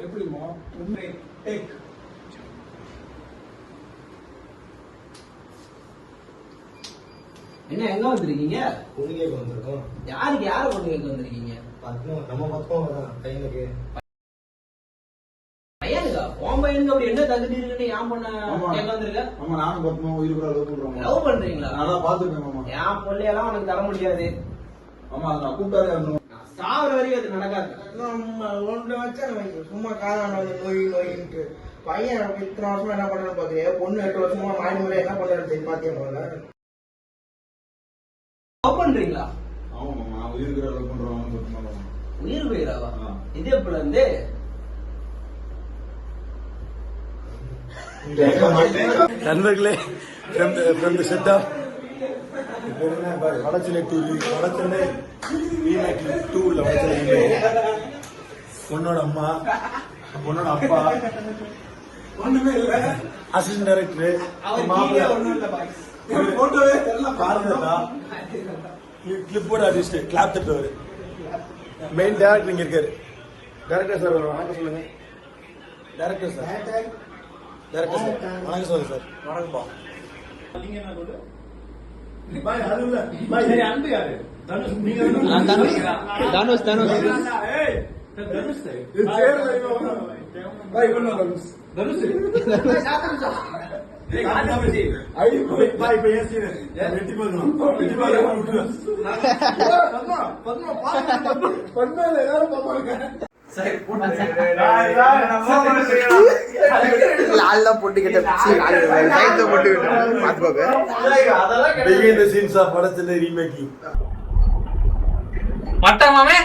எப்படிமா உண்மை டேக் என்ன எங்க வந்திருக்கீங்க? பொண்ணு கேட்க வந்திருக்கோம். யாருக்கு யார பொண்ணு கேட்க வந்திருக்கீங்க? நம்ம பக்கம் தான் பையனுக்கு. பையனுக்கா? உன் பையனுக்கு அப்படி என்ன தகுதி இருக்குன்னு ஏன் பொண்ண கேட்க வந்திருக்க? ஆமா நானும் பத்மா உயிர் கூட லவ் பண்றோம். லவ் பண்றீங்களா? நல்லா பாத்துக்கேன் மாமா. என் பொண்ணையெல்லாம் உனக்கு தர முடியாது. ஆமா நான் கூப்பிட்டாரே இருந்தோம். சாவர வரைக்கும் அது நடக்காது. நம்ம ஒன்று வச்சா சும்மா காரணம் நோய் நோயின்ட்டு பையன் இத்தனை வருஷமா என்ன பண்றது பாக்குறியா? பொண்ணு 8 வருஷமா மாடி முறை என்ன பண்றது பாத்தியா போல. லவ் பண்றீங்களா? ஆமா மாமா உயிர் கூட லவ் பண்றோம். உயிர் போயிடாவா? இது எப்பல இருந்து? நண்பர்களே, from the set of Vadachennai remake 2ல வடச்சென்னை பொண்ணோட அம்மா பொண்ணோட அப்பா ஒண்ணுமே இல்ல. அசிஸ்டன்ட் டைரக்டர் போட்டோவே தெரியல. பாரதா கிளிப்போர்ட் ஆர்டிஸ்ட் கிளாப் தட்டுவாரு. மெயின் டைரக்டர் இங்க இருக்காரு. டைரக்டர் சார் வணக்கம் சொல்லுங்க. டைரக்டர் சார் வணக்கம் சொல்லுங்க சார். வணக்கம்பா. நீங்க என்ன சொல்லுங்க? பாய் அது இல்ல. பாய் சரி அன்பு யாரு? தனுஷ் நீங்க தனுஷ் ஏய் தனுஷ் இது சேர்ல இவன் பாய் இவன் தனுஷ் ஏய் காணா பத்தி ஐ பாய் பேசி வெட்டி போறோம் வெட்டி போறோம் பத்மா பத்மா எல்லாரும் பாப்பாங்க. சரி லால்லாம் போட்டுக்கிட்ட சைட்ல போட்டுக்கிட்டு பாத்துக்கோங்க. Behind the scenes of Vadachennai remaking. மட்டமாமே